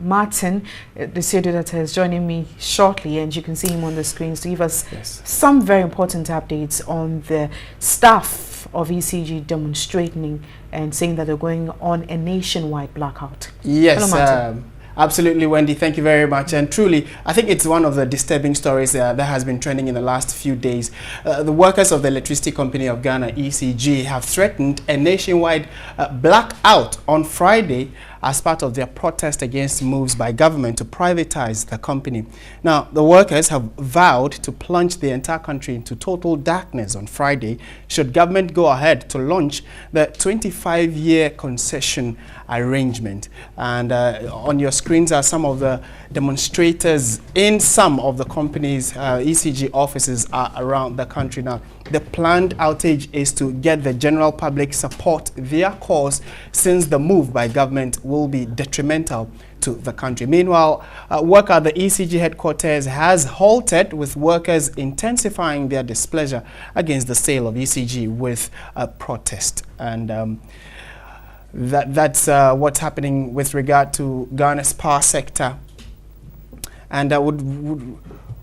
Martin, the studio editor, is joining me shortly, and you can see him on the screens to give us some very important updates on the staff of ECG demonstrating and saying that they're going on a nationwide blackout. Yes, hello, Martin. Absolutely, Wendy. Thank you very much. And truly, I think it's one of the disturbing stories that has been trending in the last few days. The workers of the Electricity Company of Ghana, ECG, have threatened a nationwide blackout on Friday as part of their protest against moves by government to privatize the company. Now, the workers have vowed to plunge the entire country into total darkness on Friday should government go ahead to launch the 25-year concession arrangement. And on your screens are some of the demonstrators in some of the company's ECG offices around the country. Now, the planned outage is to get the general public support their cause, since the move by government will be detrimental to the country. Meanwhile, work at the ECG headquarters has halted, with workers intensifying their displeasure against the sale of ECG with a protest. And that's what's happening with regard to Ghana's power sector. And I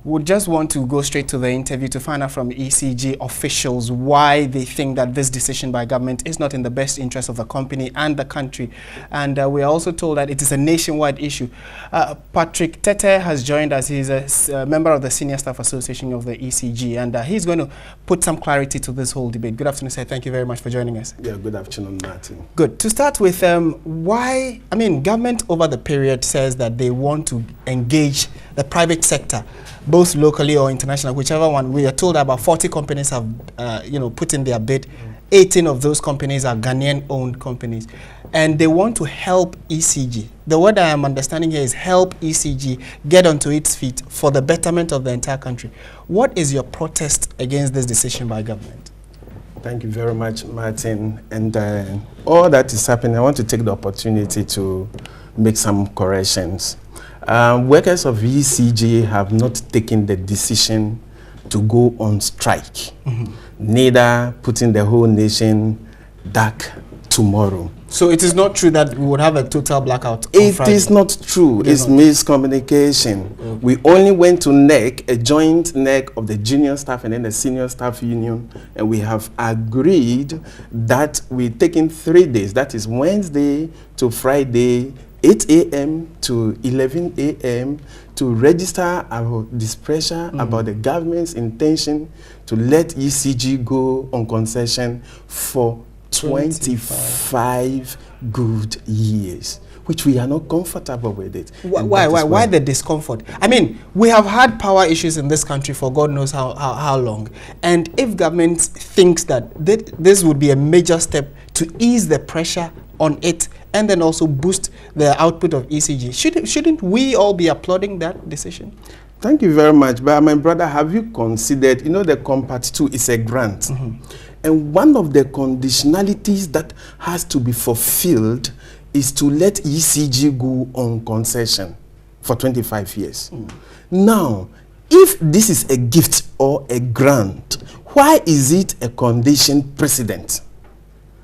would just want to go straight to the interview to find out from ECG officials why they think that this decision by government is not in the best interest of the company and the country. And we are also told that it is a nationwide issue. Patrick Tete has joined us. He's a member of the Senior Staff Association of the ECG, and he's going to put some clarity to this whole debate. Good afternoon, sir. Thank you very much for joining us. Yeah, good afternoon, Martin. Good. To start with, why, I mean, government over the period says that they want to engage the private sector, both locally or international, whichever one. We are told about 40 companies have, put in their bid. 18 of those companies are Ghanaian-owned companies, and they want to help ECG. The word I am understanding here is help ECG get onto its feet for the betterment of the entire country. What is your protest against this decision by government? Thank you very much, Martin. And all that is happening, I want to take the opportunity to make some corrections. Workers of ECG have not taken the decision to go on strike, neither putting the whole nation dark tomorrow. So it is not true that we would have a total blackout on Friday? It is not true. It's miscommunication. Okay. We only went to NEC, a joint NEC of the junior staff and then the senior staff union, and we have agreed that we're taking 3 days. That is Wednesday to Friday, 8 a.m. to 11 a.m. to register our displeasure about the government's intention to let ECG go on concession for 25 good years, which we are not comfortable with it. Why the discomfort? I mean, we have had power issues in this country for God knows how long. And if government thinks that this would be a major step to ease the pressure on it and then also boost the output of ECG, shouldn't we all be applauding that decision? Thank you very much. But my brother, have you considered, the Compact 2 is a grant. And one of the conditionalities that has to be fulfilled is to let ECG go on concession for 25 years. Now, if this is a gift or a grant, why is it a condition precedent?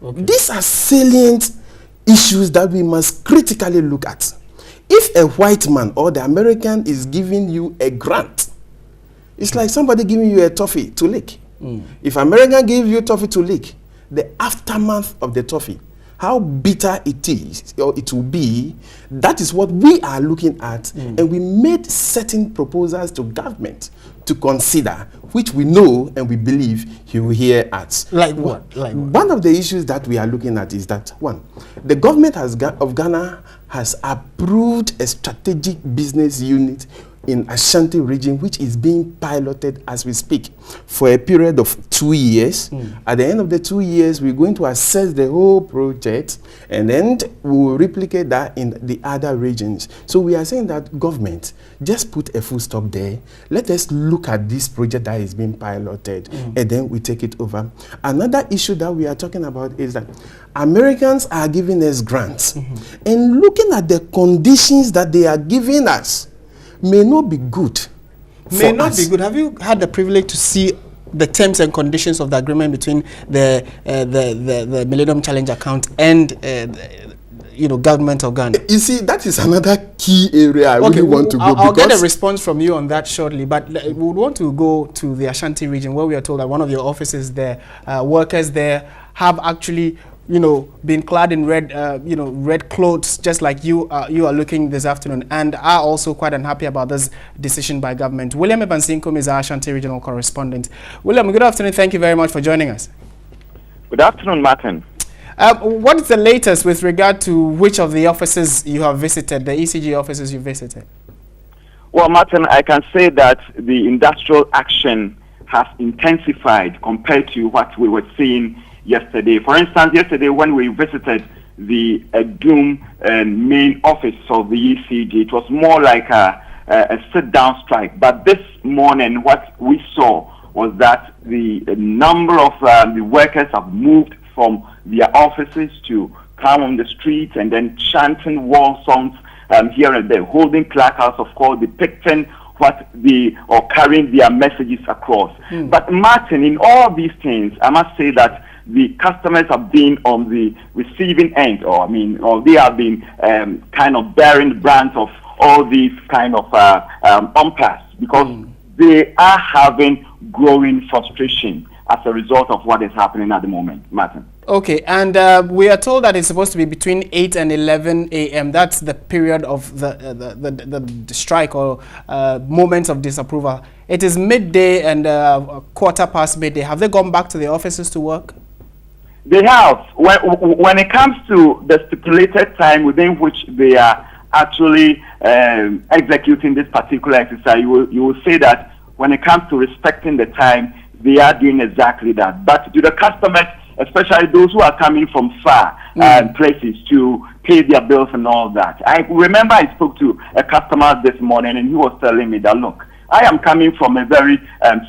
Okay. These are salient issues that we must critically look at. If a white man or the American is giving you a grant, it's like somebody giving you a toffee to lick. If American gives you toffee to lick, the aftermath of the toffee, how bitter it is or it will be, that is what we are looking at. And we made certain proposals to government to consider, which we know and we believe he will hear at. Like what? One of the issues that we are looking at is that, one, the government of Ghana has approved a strategic business unit in Ashanti region, which is being piloted as we speak for a period of 2 years. At the end of the 2 years, we're going to assess the whole project, and then we will replicate that in the other regions. So we are saying that government, just put a full stop there. Let us look at this project that is being piloted, and then we take it over. Another issue that we are talking about is that Americans are giving us grants, and looking at the conditions that they are giving us, may not be good. May not be good. Have you had the privilege to see the terms and conditions of the agreement between the Millennium Challenge account and government of Ghana? You see, that is another key area I really want to go. I'll get a response from you on that shortly, but we would want to go to the Ashanti region, where we are told that one of your offices there, workers there have actually been clad in red, red clothes, just like you are looking this afternoon, and are also quite unhappy about this decision by government. William Evansinkum is our Ashanti regional correspondent. William, good afternoon. Thank you very much for joining us. Good afternoon, Martin. What is the latest with regard to which of the offices you have visited, the ECG offices you visited? Well, Martin, I can say that the industrial action has intensified compared to what we were seeing yesterday. For instance, yesterday when we visited the Doom main office of the ECG, it was more like a sit-down strike. But this morning, what we saw was that the number of the workers have moved from their offices to come on the streets and then chanting war songs here and there, holding placards, of course, depicting or carrying their messages across. But Martin, in all these things, I must say that the customers have been on the receiving end, or they have been kind of bearing the brunt of all these kind of umpires, because they are having growing frustration as a result of what is happening at the moment, Martin. Okay, and we are told that it's supposed to be between 8 and 11 a.m. That's the period of the strike or moments of disapproval. It is midday and quarter past midday. Have they gone back to the offices to work? They have. When it comes to the stipulated time within which they are actually executing this particular exercise, you will say that when it comes to respecting the time, they are doing exactly that. But to the customers, especially those who are coming from far places to pay their bills and all that. I remember I spoke to a customer this morning, and he was telling me that, look, I am coming from a very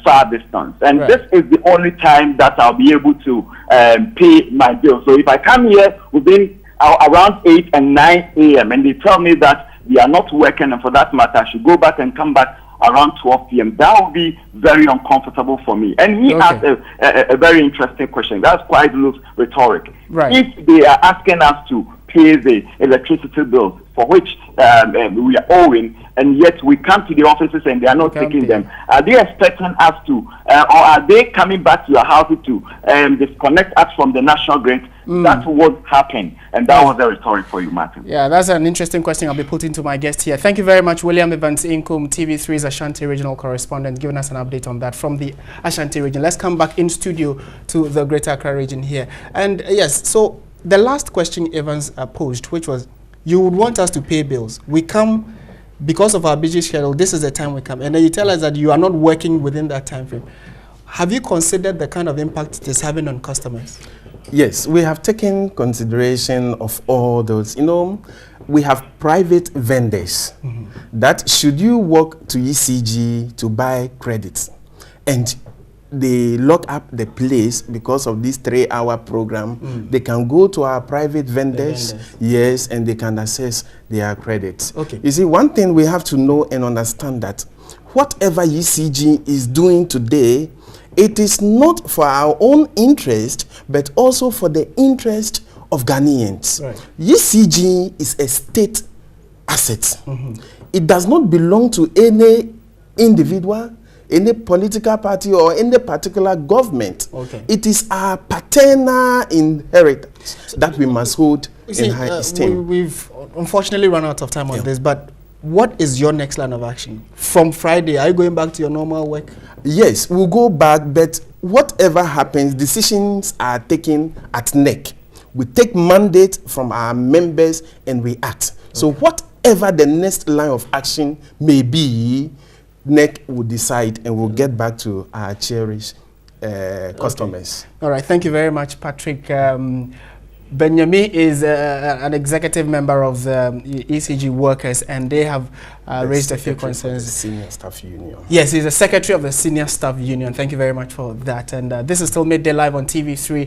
far distance, and this is the only time that I'll be able to pay my bills. So if I come here within around 8 and 9 a.m. and they tell me that they are not working, and for that matter, I should go back and come back around 12 p.m., that would be very uncomfortable for me. And he asked a very interesting question. That's quite loose rhetoric. If they are asking us to pay the electricity bills for which we are owing, and yet we come to the offices and they are not taking them, are they expecting us to, or are they coming back to our houses to disconnect us from the national grid? That's what happened, and that was the rhetoric for you, Martin. Yeah, that's an interesting question I'll be putting to my guest here. Thank you very much, William Evansinkum, TV3's Ashanti regional correspondent, giving us an update on that from the Ashanti region. Let's come back in studio to the Greater Accra region here. And yes, so the last question Evans posed, which was, you would want us to pay bills. We come because of our busy schedule. This is the time we come, and then you tell us that you are not working within that time frame. Have you considered the kind of impact it is having on customers? Yes, we have taken consideration of all those. We have private vendors that should you walk to ECG to buy credits, and they lock up the place because of this 3-hour program, they can go to our private vendors, yes, and they can access their credits. Okay. You see, one thing we have to know and understand that whatever ECG is doing today, it is not for our own interest, but also for the interest of Ghanaians. ECG is a state asset. It does not belong to any individual, any political party, or any particular government. It is our paternal inheritance that we must hold in high esteem. We've unfortunately run out of time on this, but what is your next line of action? From Friday, are you going back to your normal work? Yes, we'll go back, but whatever happens, decisions are taken at NEC. We take mandate from our members and we act. So whatever the next line of action may be, NEC will decide, and we'll get back to our cherished customers. All right, thank you very much, Patrick. Benyami is an executive member of the ECG workers, and they have raised a few concerns. The Senior Staff Union. Yes, he's the secretary of the Senior Staff Union. Thank you very much for that. And this is still Midday Live on TV3.